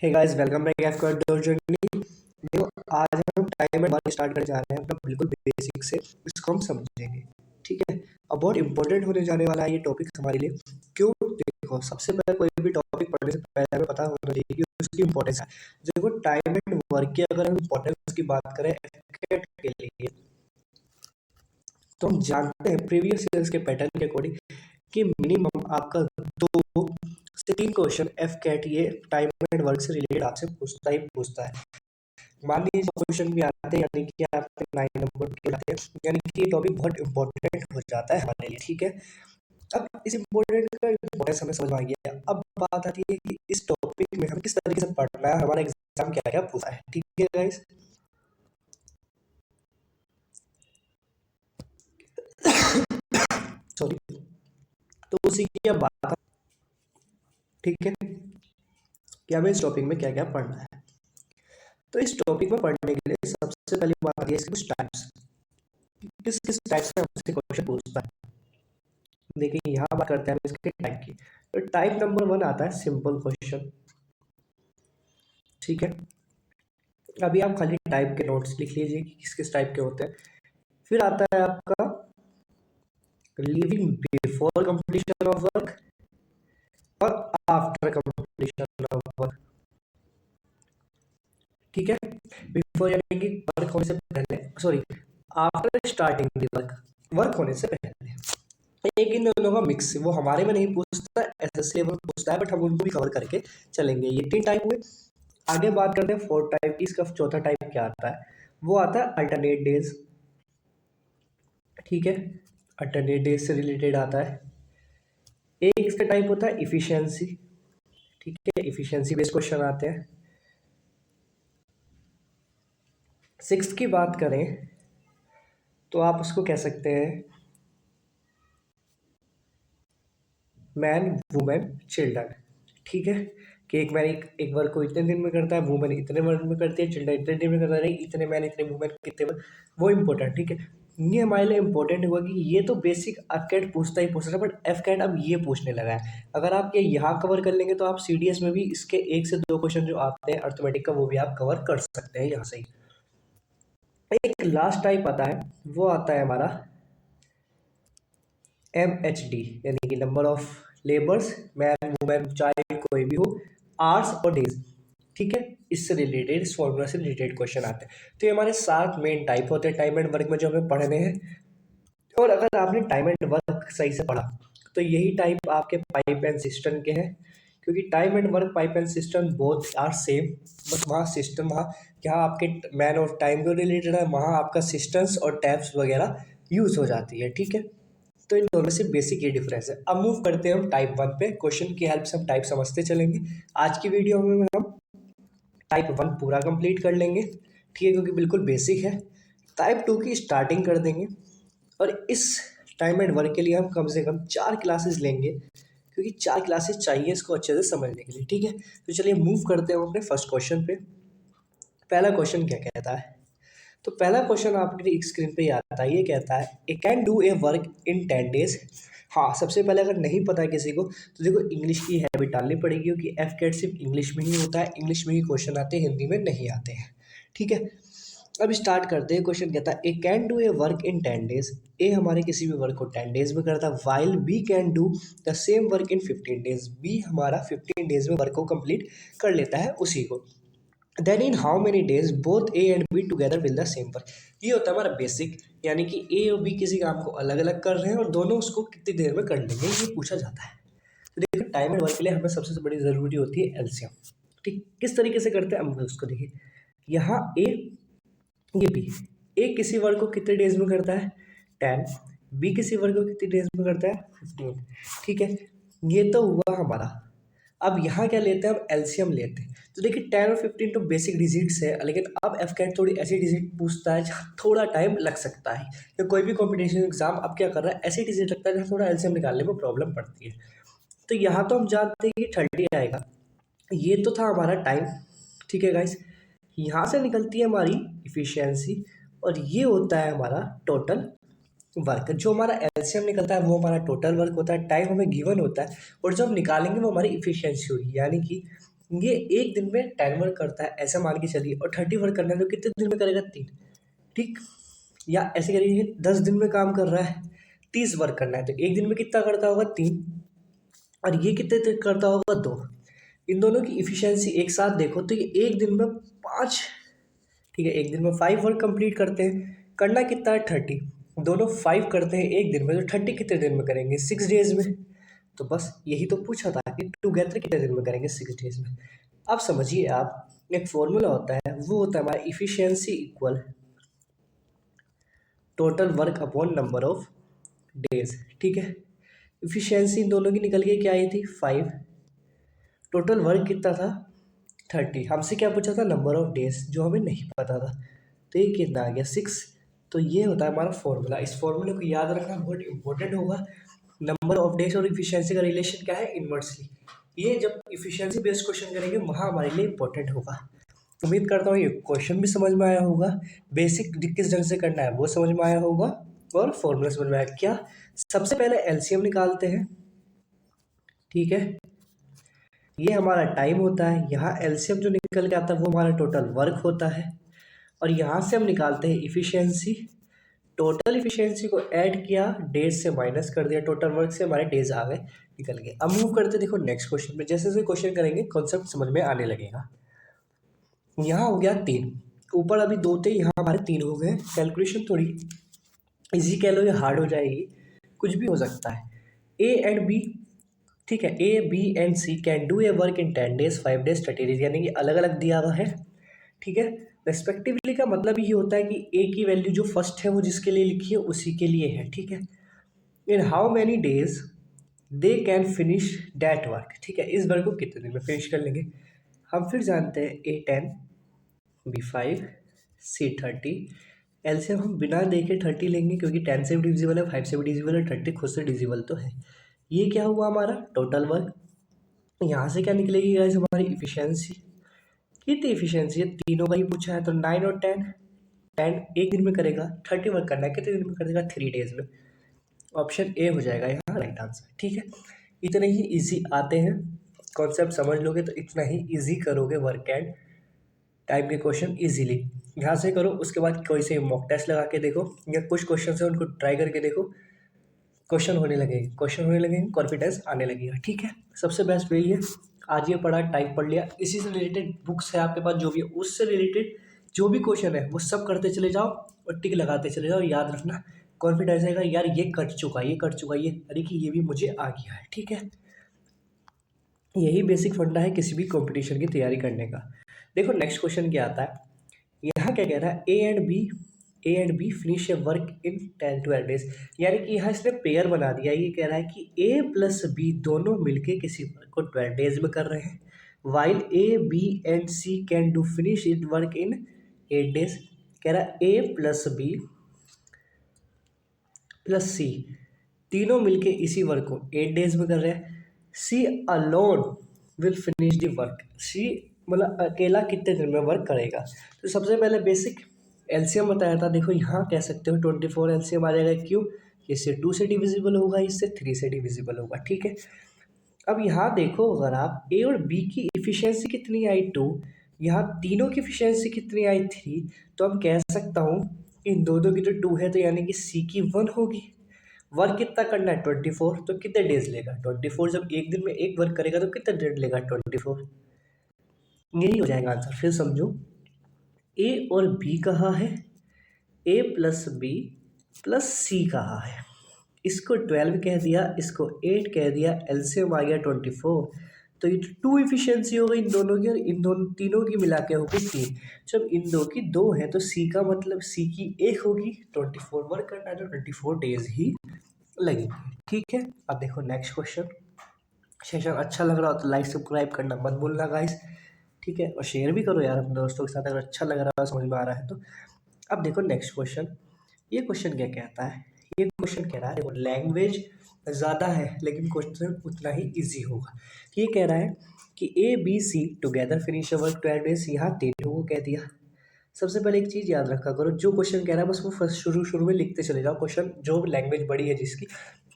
हे guys, welcome back F door journey. देखो, आज हम टाइम एंड वर्क स्टार्ट करने जा रहे हैं अपना बिल्कुल बेसिक से। इसको हम समझेंगे, ठीक है। अब बहुत इंपॉर्टेंट होने जाने वाला है ये टॉपिक हमारे लिए। क्यों? देखो, सबसे पहले कोई भी टॉपिक पढ़ने से पहले हमें पता होना चाहिए कि उसकी इंपॉर्टेंस है। देखो, टाइम एंड वर्क की अगर हम इंपॉर्टेंस की बात करें एफकेट के लिए, तो हम जानते हैं प्रीवियस ईयर्स के पैटर्न के अकॉर्डिंग कि मिनिमम आपका 2 से 3 क्वेश्चन एफ कैट ये टाइम एंड वर्क से रिलेटेड आपसे पूछता है। मान लीजिए क्वेश्चन भी आते हैं, यानी कि आपके 9 नंबर के आते हैं, यानी कि ये टॉपिक बहुत इंपॉर्टेंट हो जाता है हमारे लिए, ठीक है। अब इस इम्पोर्टेंट का इम्पोर्टेंस हमें समझ में आ गया। अब बात आती है कि इस टॉपिक में हम किस तरीके से पढ़ना है, हमारा एग्जाम क्या क्या पूछा है, ठीक है गाइस। सॉरी। तो उसी की अब बात, ठीक है, कि हमें इस टॉपिक में क्या क्या पढ़ना है। तो इस टॉपिक में पढ़ने के लिए सबसे पहली बात आती है इसके कुछ टाइप्स। किस किस टाइप से हमसे क्वेश्चन पूछता है। देखिए, यहाँ बात करते हैं हम इसके टाइप की। तो टाइप नंबर 1 आता है सिंपल क्वेश्चन, ठीक है। अभी आप खाली टाइप के नोट्स लिख लीजिए कि किस किस टाइप के होते हैं। फिर आता है आपका living before completion of work और आफ्टर कंप्लीशन ऑफ वर्क, ठीक है। बिफोर यानी कि वर्क होने से पहले, sorry, after starting the work, work होने से पहले। एक इन दोनों का मिक्स, वो हमारे में नहीं पूछता, एसएससी लेवल पूछता है, बट हम उनको भी कवर करके चलेंगे। ये 3 टाइप हुए। आगे बात करते हैं 4 टाइप की। इसका चौथा टाइप क्या आता है? वो आता है अल्टरनेट डेज, ठीक है। अल्टरनेट डेज से रिलेटेड आता है। एक इसका टाइप होता है इफिशियंसी, ठीक है। इफिशियंसी बेस्ड क्वेश्चन आते हैं। सिक्स्थ की बात करें तो आप उसको कह सकते हैं मैन, वुमेन, चिल्ड्रन, ठीक है। कि एक मैन एक वर्क को इतने दिन में करता है, वुमेन इतने वर्क में करती है, चिल्ड्रन इतने दिन में करता है, इतने मैन इतने वुमेन कितने वर्क, वो इंपॉर्टेंट, ठीक है। ये हमारे लिए इंपॉर्टेंट हुआ कि ये तो बेसिक एफकेट पूछता ही पूछता है, बट एफकेट अब ये पूछने लगा है। अगर आप ये यहाँ कवर कर लेंगे तो आप सीडीएस में भी इसके 1 से 2 क्वेश्चन जो आते हैं अर्थमेटिक का, वो भी आप कवर कर सकते हैं यहाँ से ही। एक लास्ट टाइप आता है, वो आता है हमारा MHD, यानी कि number of labours, man women child कोई भी हो, आवर्स और डेज, ठीक है। इससे रिलेटेड, इस फॉर्मूला से रिलेटेड क्वेश्चन आते हैं। तो ये हमारे 7 मेन टाइप होते हैं टाइम एंड वर्क में जो हमें पढ़ने हैं। और अगर आपने टाइम एंड वर्क सही से पढ़ा तो यही टाइप आपके पाइप एंड सिस्टम के हैं। क्योंकि time and work, pipe and system both are same, बस वहाँ सिस्टम, वहाँ जहाँ आपके मैन और टाइम को रिलेटेड है, वहाँ आपका सिस्टम्स और टैब्स वगैरह यूज हो जाती है, ठीक है। तो इन दोनों से बेसिक ये डिफरेंस है। अब मूव करते हैं हम टाइप 1 पे। क्वेश्चन की हेल्प से हम टाइप समझते चलेंगे। आज की वीडियो में हम टाइप 1 पूरा कंप्लीट कर लेंगे, ठीक है, क्योंकि बिल्कुल बेसिक है। टाइप 2 की स्टार्टिंग कर देंगे। और इस टाइम एंड वर्क के लिए हम कम से कम 4 क्लासेस लेंगे, क्योंकि 4 क्लासेस चाहिए इसको अच्छे से समझने के लिए, ठीक है। तो चलिए मूव करते हैं हम अपने फर्स्ट क्वेश्चन पे। पहला क्वेश्चन क्या कहता है? तो पहला क्वेश्चन आपकी स्क्रीन पे ही आता है। ये कहता है A can do a work in 10 days। हाँ, सबसे पहले अगर नहीं पता है किसी को तो देखो, इंग्लिश की हैबिट डालनी पड़ेगी, क्योंकि एफकेट सिर्फ इंग्लिश में ही होता है, इंग्लिश में ही क्वेश्चन आते हैं, हिंदी में नहीं आते हैं, ठीक है। अब स्टार्ट करते हैं। क्वेश्चन कहता है A can do a work in 10 days। ए हमारे किसी भी वर्क को 10 days में करता है, while B can do the same work in 15 days। B हमारा 15 days में वर्क को कंप्लीट कर लेता है उसी को। Then in how many days both A and B together will the same work. ये होता है हमारा बेसिक, यानी कि ए और बी किसी काम को अलग अलग कर रहे हैं और दोनों उसको कितनी देर में कर लेंगे, ये पूछा जाता है। तो देखिए, टाइम एंड वर्क के लिए हमें सबसे बड़ी ज़रूरी होती है एलसीएम, ठीक। किस तरीके से करते हैं हम उसको देखिए। यहाँ ए, ये बी। ए किसी वर्क को कितने डेज में करता है? 10। बी किसी वर्क को कितने डेज में करता है? 15, ठीक है। ये तो हुआ हमारा। अब यहाँ क्या लेते हैं, हम एलसीएम लेते हैं। तो देखिए, 10 और 15 तो बेसिक डिजिट्स है, लेकिन अब एफकेट थोड़ी ऐसी डिजिट पूछता है जहाँ थोड़ा टाइम लग सकता है। तो कोई भी कॉम्पिटिशन एग्जाम अब क्या कर रहा है, ऐसी डिजिट लगता है जहाँ थोड़ा एलसीएम निकालने में प्रॉब्लम पड़ती है। तो यहाँ तो हम जानते हैं कि 30 आएगा। ये तो था हमारा टाइम, ठीक है गाइस। यहाँ से निकलती है हमारी इफिशियंसी, और ये होता है हमारा टोटल वर्क। जो हमारा एलसीएम निकलता है वो हमारा टोटल वर्क होता है। टाइम हमें गिवन होता है, और जो हम निकालेंगे वो हमारी इफिशियंसी होगी, यानी कि ये एक दिन में 10 वर्क करता है ऐसा मान के चलिए, और 30 वर्क करना है तो कितने दिन में करेगा? 3। ठीक। या ऐसे करिए 10 दिन में काम कर रहा है, 30 वर्क करना है तो एक दिन में कितना करता होगा? 3। और ये कितने दिन करता होगा? 2। इन दोनों की इफिशियंसी एक साथ देखो तो ये एक दिन में 5, ठीक है, एक दिन में 5 वर्क कंप्लीट करते हैं। करना कितना है? 30। दोनों 5 करते हैं एक दिन में, तो 30 कितने दिन में करेंगे? 6 डेज में। तो बस यही तो पूछा था कि टुगेदर कितने दिन में करेंगे? 6 डेज में। अब समझिए आप, एक फॉर्मूला होता है, वो होता है हमारा efficiency equal total work upon number of days. ठीक है, इफिशियंसी इन दोनों की निकल के क्या आई थी? 5। टोटल वर्क कितना था? 30। हमसे क्या पूछा था? नंबर ऑफ डेज, जो हमें नहीं पता था। तो ये कितना आ गया? 6। तो ये होता है हमारा फॉर्मूला। इस फॉर्मूले को याद रखना बहुत इंपॉर्टेंट होगा। नंबर ऑफ डेज और इफिशियंसी का रिलेशन क्या है? इन्वर्सली। ये जब इफिशियंसी बेस्ड क्वेश्चन करेंगे वहाँ हमारे लिए इंपॉर्टेंट होगा। उम्मीद करता हूँ ये क्वेश्चन भी समझ में आया होगा, बेसिक किस ढंग से करना है वो समझ में आया होगा, और फॉर्मूला समझ में आया। क्या सबसे पहले एलसीएम निकालते हैं। ठीक है, ये हमारा टाइम होता है। यहाँ एलसीएम जो निकल के आता है वो हमारा टोटल वर्क होता है, और यहाँ से हम निकालते हैं इफिशियंसी। टोटल इफिशियंसी को ऐड किया, डेज से माइनस कर दिया, टोटल वर्क से हमारे डेज आ गए, निकल गए। अब मूव करते देखो नेक्स्ट क्वेश्चन में। जैसे जैसे क्वेश्चन करेंगे कॉन्सेप्ट समझ में आने लगेगा। यहाँ हो गया 3, ऊपर अभी 2 थे, यहाँ हमारे 3 हो गए। कैलकुलेशन थोड़ी इजी कह लो या हार्ड हो जाएगी, कुछ भी हो सकता है। ए एंड बी, ठीक है, A B and C can do a work in 10 days 5 days 30 days, यानी कि अलग अलग दिया हुआ है। ठीक है, रेस्पेक्टिवली का मतलब ये होता है कि ए की वैल्यू जो फर्स्ट है वो जिसके लिए लिखी है उसी के लिए है। ठीक है, in how many days they can finish that work. ठीक है, इस वर्क को कितने दिन में फिनिश कर लेंगे। हम फिर जानते हैं ए 10 बी 5 सी 30। एलसीएम हम बिना देखे 30 लेंगे, क्योंकि 10 से भी डिविजिबल है, 5 से भी डिविजिबल है, 30 खुद से डिविजिबल तो है। ये क्या हुआ हमारा टोटल वर्क। यहाँ से क्या निकलेगी गाइस? हमारी इफिशियंसी। कितनी इफिशियंसी है? तीनों का ही पूछा है, तो 9 और 10। 10 एक दिन में करेगा, 30 वर्क करना है, कितने दिन में करेगा? 3 डेज में। ऑप्शन ए हो जाएगा यहाँ राइट आंसर। ठीक है, इतने ही इजी आते हैं, कॉन्सेप्ट समझ लोगे तो इतना ही इजी करोगे वर्क एंड टाइप के क्वेश्चन इजीली। यहाँ से करो, उसके बाद कोई से मॉक टेस्ट लगा के देखो, या कुछ क्वेश्चन है उनको ट्राई करके देखो। क्वेश्चन होने लगेंगे, कॉन्फिडेंस आने लगेगा। ठीक है, सबसे बेस्ट वही है। आज ये पढ़ा, टाइप पढ़ लिया, इसी से रिलेटेड बुक्स है आपके पास जो भी है, उससे रिलेटेड जो भी क्वेश्चन है वो सब करते चले जाओ और टिक लगाते चले जाओ। याद रखना, कॉन्फिडेंस आएगा, यार ये कर चुका, ये कर चुका, ये अरे कि ये भी मुझे आ गया है। ठीक है, यही बेसिक फंडा है किसी भी कंपटीशन की तैयारी करने का। देखो नेक्स्ट क्वेश्चन क्या आता है। यहाँ क्या कह रहा है? A and B finish a work in 10-12 days, यानी कि यहाँ इसने पेयर बना दिया। ये कह रहा है कि ए प्लस बी दोनों मिलके किसी वर्क को 12 डेज में कर रहे हैं, while A B and C can do finish it work in 8 days. कह रहा है A plus B plus C तीनों मिलके इसी वर्क को 8 डेज में कर रहे हैं। C alone will finish the work, C मतलब अकेला कितने दिन में वर्क करेगा। तो सबसे पहले बेसिक एलसीएम बताया था। देखो यहाँ कह सकते हो 24 एलसीएम आ जाएगा। क्यों? इससे 2 से डिविजिबल होगा, इससे 3 से डिविजिबल होगा। ठीक है, अब यहाँ देखो, अगर आप ए और बी की इफिशियंसी कितनी आई 2, यहाँ तीनों की इफिशियंसी कितनी आई 3, तो हम कह सकता हूँ इन दोनों की तो 2 है, तो यानी कि सी की 1 होगी। वर्क कितना करना है? 24, तो कितने डेज लेगा? 24। जब एक दिन में एक वर्क करेगा तो कितने डेज लेगा? 24। यही हो जाएगा आंसर। फिर समझो, ए और बी कहाँ है? ए प्लस बी प्लस सी कहाँ है? इसको 12 कह दिया, इसको 8 कह दिया, एलसीएम आ गया 24। तो ये 2 इफिशियंसी हो गई इन दोनों की, और इन दोनों तीनों की मिला के हो गई 3। जब इन दो की 2 है तो सी का मतलब सी की 1 होगी। 24 वर्क करना है तो 24 डेज ही लगेंगे। ठीक है, अब देखो नेक्स्ट क्वेश्चन। सेशन अच्छा लग रहा हो तो लाइक सब्सक्राइब करना मत भूलना गाइस। ठीक है, और शेयर भी करो यार अपने दोस्तों के साथ, अगर अच्छा लग रहा है, समझ में आ रहा है तो। अब देखो नेक्स्ट क्वेश्चन। ये क्वेश्चन क्या कहता है? ये क्वेश्चन कह रहा है, देखो लैंग्वेज ज़्यादा है लेकिन क्वेश्चन उतना ही इजी होगा। ये कह रहा है कि A B C together finish work 12 days, यहाँ तीनों को कह दिया। सबसे पहले एक चीज़ याद रखा करो, जो क्वेश्चन कह रहा है बस वो फर्स्ट शुरू में लिखते चले जाओ। क्वेश्चन जो लैंग्वेज बड़ी है जिसकी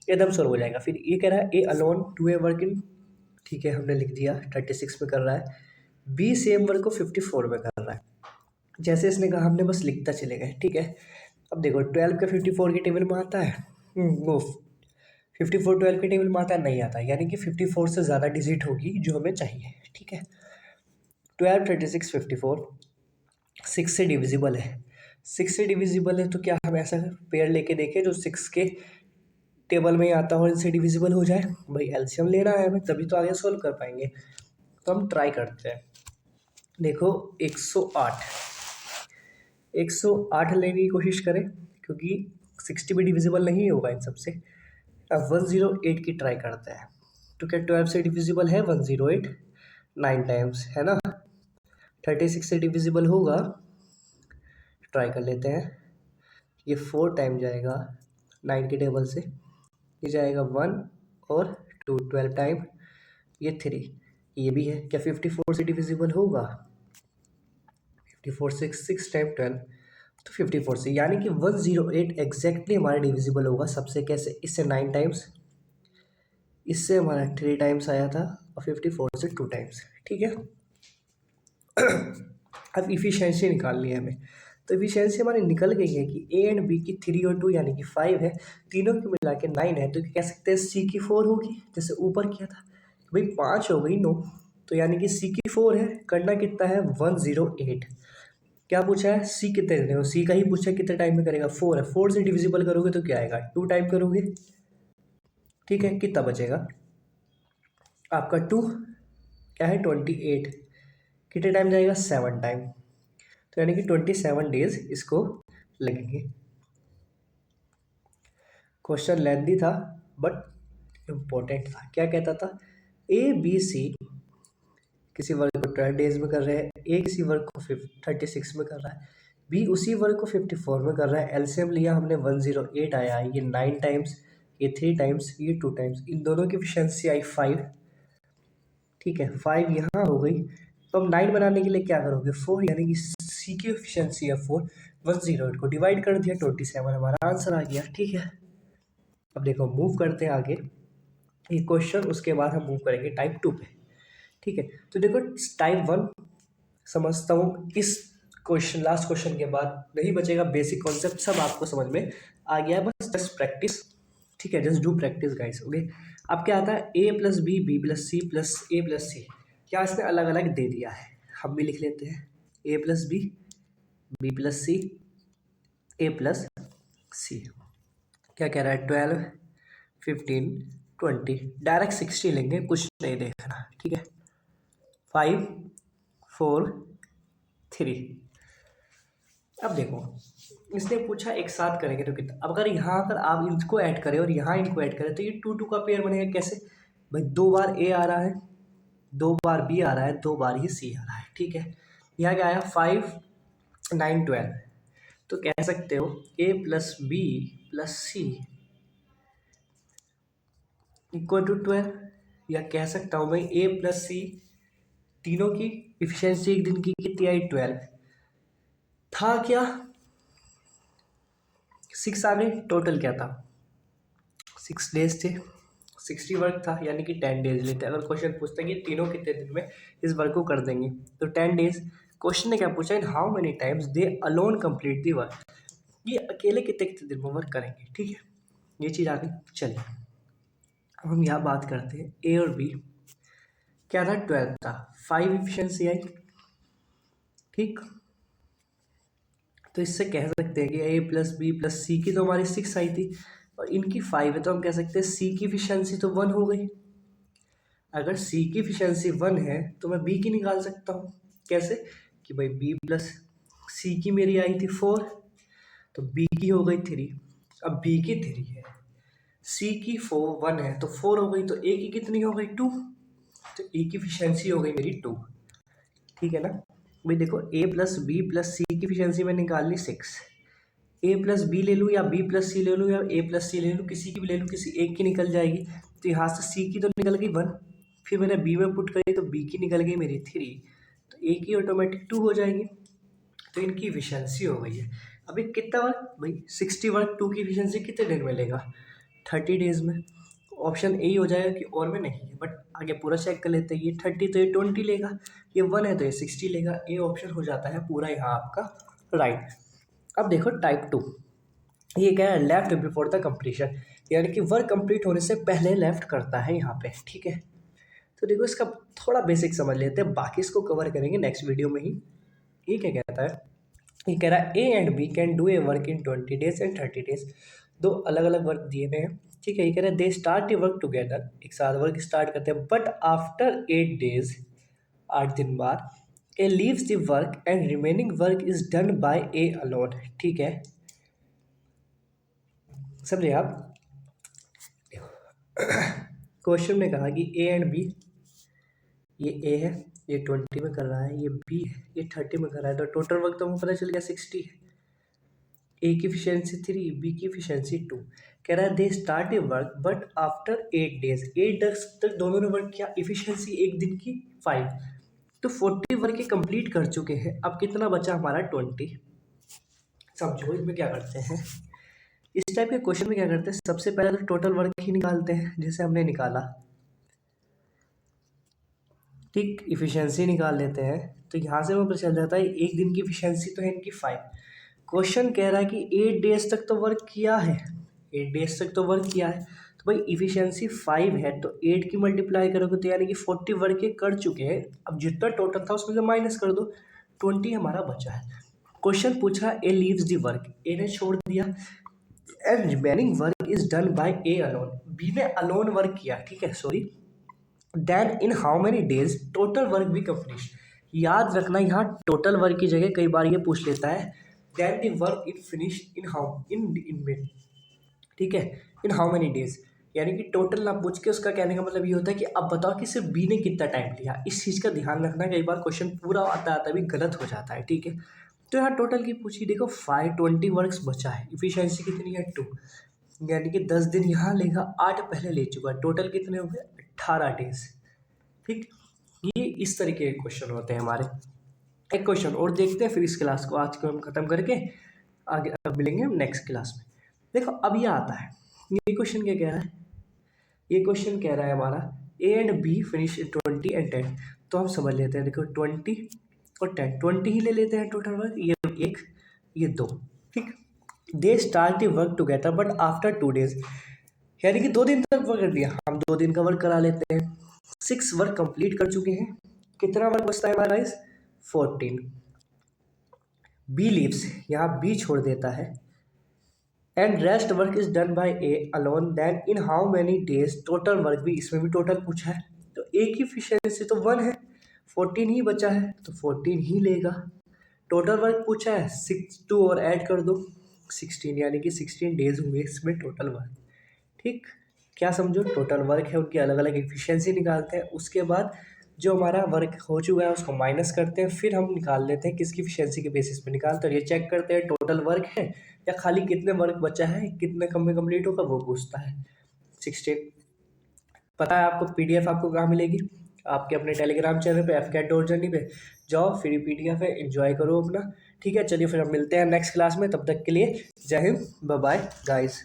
एकदम सॉल्व हो जाएगा। फिर ये कह रहा है A alone do a work इन, ठीक है, हमने लिख दिया 36 में कर रहा है। बी सेम वर्क को 54 में कर रहा है। जैसे इसने कहा हमने बस लिखता चले गए। ठीक है, अब देखो 12 का 54 के टेबल में आता है, वो 54 12 के टेबल में आता है, नहीं आता, यानी कि 54 से ज़्यादा डिजिट होगी जो हमें चाहिए। ठीक है, 12 36 54 6 से डिविजिबल है। 6 से डिविजिबल है तो क्या हम ऐसा पेयर लेके देखें जो 6 के टेबल में ही आता हो और इनसे डिविजिबल हो जाए? भाई एलसीएम लेना है हमें, तभी तो आगे सोल्व कर पाएंगे। तो हम ट्राई करते हैं। देखो 108 108 लेने की कोशिश करें, क्योंकि 60 भी डिविजिबल नहीं होगा इन सबसे। अब 108 की ट्राई करते हैं। तो क्या 12 से डिविजिबल है 108? 9 टाइम्स है ना। 36 से डिविजिबल होगा, ट्राई कर लेते हैं। ये 4 टाइम जाएगा 9 के टेबल से, ये जाएगा 1 और 2 12 टाइम, ये 3, ये भी है। क्या 54 से डिविजिबल होगा? 54 से 6 टाइम 12, तो 54 से, यानी कि 108 एग्जैक्टली हमारा डिविजिबल होगा सबसे। कैसे? इससे 9 टाइम्स, इससे हमारा 3 टाइम्स आया था, और 54 से 2 टाइम्स। ठीक है, अब इफिशियंसी निकालनी है हमें। तो इफिशियंसी हमारी निकल गई है कि ए एंड बी की 3 और 2 यानी कि 5 है, तीनों की मिला के 9 है। तो कह सकते हैं सी की 4 होगी, जैसे ऊपर किया था। भाई 5 हो गई 9, तो यानी कि सी की 4 है। करना कितना है? 108। क्या पूछा है? सी कितने देने हो, सी का ही पूछा है, कितने टाइम में करेगा? 4 है। 4 से डिविजिबल करोगे तो क्या आएगा? 2 टाइम करोगे। ठीक है, कितना बचेगा आपका? 2 क्या है? 28। कितने टाइम जाएगा? 7 टाइम। तो यानी कि 27 डेज इसको लगेंगे। क्वेश्चन लेंथी था बट इम्पोर्टेंट था। क्या कहता था? ए बी सी किसी वर्ग को 12 डेज में कर रहे हैं, ए किसी वर्ग को 36 में कर रहा है, बी उसी वर्ग को 54 में कर रहा है। एलसीएम लिया हमने 108 आया, ये 9 टाइम्स, ये 3 टाइम्स, ये 2 टाइम्स, इन दोनों की एफिशिएंसी आई 5। ठीक है, 5 यहाँ हो गई। तो अब 9 बनाने के लिए क्या करोगे? 4, यानी कि सी की एफिशिएंसी है 4। 108 को डिवाइड कर दिया, 27 हमारा आंसर आ गया। ठीक है, अब देखो मूव करते हैं आगे ये क्वेश्चन, उसके बाद हम मूव करेंगे टाइप 2 पे। ठीक है, तो देखो टाइप 1 समझता हूँ इस क्वेश्चन, लास्ट क्वेश्चन के बाद नहीं बचेगा। बेसिक कॉन्सेप्ट सब आपको समझ में आ गया है, बस जस्ट प्रैक्टिस। ठीक है, just do practice guys. Okay, अब क्या आता है? A plus B, B plus C plus A plus C. क्या इसने अलग अलग दे दिया है? हम भी लिख लेते हैं। ए प्लस बी, बी प्लस सी, ए प्लस सी। क्या कह रहा है? 12 15 20, डायरेक्ट 60 लेंगे, कुछ नहीं देखना। ठीक है, 5 4 3। अब देखो इसने पूछा एक साथ करेंगे तो कितना। अब अगर आप इनको ऐड करें और यहाँ इनको ऐड करें तो ये 2 2 का पेयर बनेगा। कैसे? भाई 2 बार ए आ रहा है, 2 बार बी आ रहा है, 2 बार ही सी आ रहा है। ठीक है, यहाँ क्या आया? 5 9 12। तो कह सकते हो A plus B plus C equal to 12, या कह सकता हूँ भाई ए प्लस सी, तीनों की इफिशियंसी एक दिन की कितनी आई? 12। था क्या? 6 आ गए। टोटल क्या था? 6 डेज थे, 60 वर्क था, यानी कि 10 डेज लेते। अगर क्वेश्चन पूछते हैं कि तीनों कितने दिन में इस वर्क को कर देंगे, तो 10 डेज। क्वेश्चन ने क्या पूछा? इन how many times they alone complete the work, ये अकेले कितने कितने दिन में वर्क करेंगे। ठीक है, ये चीज़ आ गई। चलिए अब हम यहाँ बात करते हैं ए और बी। क्या था? 12 था, 5 इफिशियंसी आई। ठीक, तो इससे कह सकते हैं कि ए प्लस बी प्लस सी की तो हमारी 6 आई थी, और इनकी 5 है, तो हम कह सकते हैं सी की इफिशियंसी तो 1 हो गई। अगर सी की इफिशियंसी 1 है तो मैं बी की निकाल सकता हूँ। कैसे? कि भाई बी प्लस सी की मेरी आई थी 4, तो बी की हो गई 3। अब बी की 3 है, सी की 1 है, तो 4 हो गई, तो ए की कितनी हो गई? 2। तो ए की इफिशियंसी हो गई मेरी 2। ठीक है ना भाई? देखो ए प्लस बी प्लस सी की इफिशियंसी मैंने निकाल ली 6। ए प्लस बी ले लूँ या बी प्लस सी ले लूँ या ए प्लस सी ले लूँ, किसी की भी ले लूँ, किसी एक की निकल जाएगी। तो यहाँ से सी की तो निकल गई 1, फिर मैंने बी में पुट करी तो बी की निकल गई मेरी 3, तो ए की ऑटोमेटिक 2 हो जाएगी। तो इनकी इफिशियंसी हो गई है। अभी कितना वर्क? भाई 60 वर्क 2 की इफिशियंसी कितने दिन में लेगा? 30 डेज में। ऑप्शन ए ही हो जाएगा कि और में नहीं है, बट आगे पूरा चेक कर लेते हैं। ये 30 तो ये 20 लेगा, ये 1 है तो ये 60 लेगा। ए ऑप्शन हो जाता है पूरा यहाँ आपका राइट। अब देखो टाइप 2, ये क्या है, लेफ्ट बिफोर द कंप्लीशन, यानी कि वर्क कंप्लीट होने से पहले लेफ्ट करता है यहाँ पे, ठीक है। तो देखो इसका थोड़ा बेसिक समझ लेते हैं, बाकी इसको कवर करेंगे नेक्स्ट वीडियो में ही। ये क्या कहता है, ये कह रहा है A and B can do a work in 20 days and 30 days. दो अलग अलग वर्क दिए हुए हैं, ठीक है। ये कह रहा है they start A work together, एक साथ वर्क स्टार्ट करते हैं, बट आफ्टर 8 डेज, 8 दिन बाद, A leaves the work and remaining work is done by A alone, ठीक है। समझे आप? क्वेश्चन में कहा कि ए एंड बी, ये ए है, ये 20 में कर रहा है, ये बी है, ये 30 में कर रहा है, तो टोटल वर्क तो हमें पता चल गया 60 है। ए की इफिशियंसी 3, बी की इफिशियंसी 2। कह रहा है they start A work but after 8 days, 8 days तक दोनों ने वर्क किया, इफिशियंसी एक दिन की 5, तो 40 वर्क ये कंप्लीट कर चुके हैं। अब कितना बचा हमारा 20। समझो इसमें क्या करते हैं, इस टाइप के क्वेश्चन में क्या करते हैं, सबसे पहले तो टोटल वर्क ही निकालते हैं, जैसे हमने निकाला, ठीक, इफिशियंसी निकाल लेते हैं। तो यहाँ से हमें पता चल जाता है एक दिन की इफिशियंसी तो है इनकी 5। क्वेश्चन कह रहा है कि 8 डेज तक तो वर्क किया है, 8 डेज तक तो वर्क किया है, तो भाई इफिशियंसी 5 है, तो 8 की मल्टीप्लाई करोगे तो यानी कि 40 वर्क ये कर चुके हैं। अब जितना टोटल था उसमें से माइनस कर दो, 20 हमारा बचा है। क्वेश्चन पूछा ए लीव्स दी वर्क, ए ने छोड़ दिया, and remaining work is done by A alone, B ने अलोन वर्क किया, ठीक है, sorry. Then in how many days total work भी कंप्लीट, याद रखना यहाँ टोटल वर्क की जगह कई बार ये पूछ लेता है then the work in finish in how in में, ठीक है, इन हाउ मेनी डेज, यानी कि टोटल ना पूछ के उसका कहने का मतलब ये होता है कि अब बताओ कि सिर्फ बी ने कितना टाइम लिया। इस चीज़ का ध्यान रखना, कई बार क्वेश्चन पूरा आता आता भी गलत हो जाता है, ठीक है। तो यहाँ टोटल की पूछी, देखो 520 वर्क्स बचा है, इफिशियंसी कितनी है 2, यानी कि 10 दिन यहाँ लेगा, 8 पहले ले चुका है, टोटल कितने हो गए 18 डेज, ठीक। ये इस तरीके के क्वेश्चन होते हैं हमारे। एक क्वेश्चन और देखते हैं, फिर इस क्लास को आज को हम खत्म करके आगे अब मिलेंगे हम नेक्स्ट क्लास में। देखो अब ये आता है, ये क्वेश्चन क्या कह रहा है, ये क्वेश्चन कह रहा है हमारा A and B finish 20 and 10, तो हम समझ लेते हैं, देखो 20 और 10, 20 ही ले लेते हैं टोटल वर्क, ये 1 ये 2, ठीक। They start the work together but after 2 days, यानी कि 2 दिन तक वर्क कर दिया, हम 2 दिन का वर्क करा लेते हैं। 6 वर्क कंप्लीट कर चुके हैं, कितना वर्क बचता है हमारा गाइस 14। बी लीव्स, यहाँ बी छोड़ देता है, and rest work is done by A alone, then in how many days total work भी, इसमें भी टोटल पूछा है, तो ए की इफिशियंसी तो 1 है, 14 ही बचा है तो 14 ही लेगा। टोटल वर्क पूछा है 6 2 और ऐड कर दो 16, यानी कि 16 डेज हुए इसमें टोटल वर्क, ठीक। क्या समझो, टोटल वर्क है, उनकी अलग अलग एफिशिएंसी निकालते हैं, उसके बाद जो हमारा वर्क हो चुका है उसको माइनस करते हैं, फिर हम निकाल लेते हैं किसकी एफिशिएंसी के बेसिस पे निकालते हैं, और ये चेक करते हैं टोटल वर्क है या खाली कितने वर्क बचा है, कितने कम में कंप्लीट होगा वो पूछता है। 16 पता है आपको, पीडीएफ आपको कहाँ मिलेगी, आपके अपने टेलीग्राम चैनल पे fcat.journey पे जाओ, फ्री पीडीएफ है, एंजॉय करो अपना, ठीक है। चलिए फिर हम मिलते हैं नेक्स्ट क्लास में, तब तक के लिए जय हिंद, बाय बाय गाइस।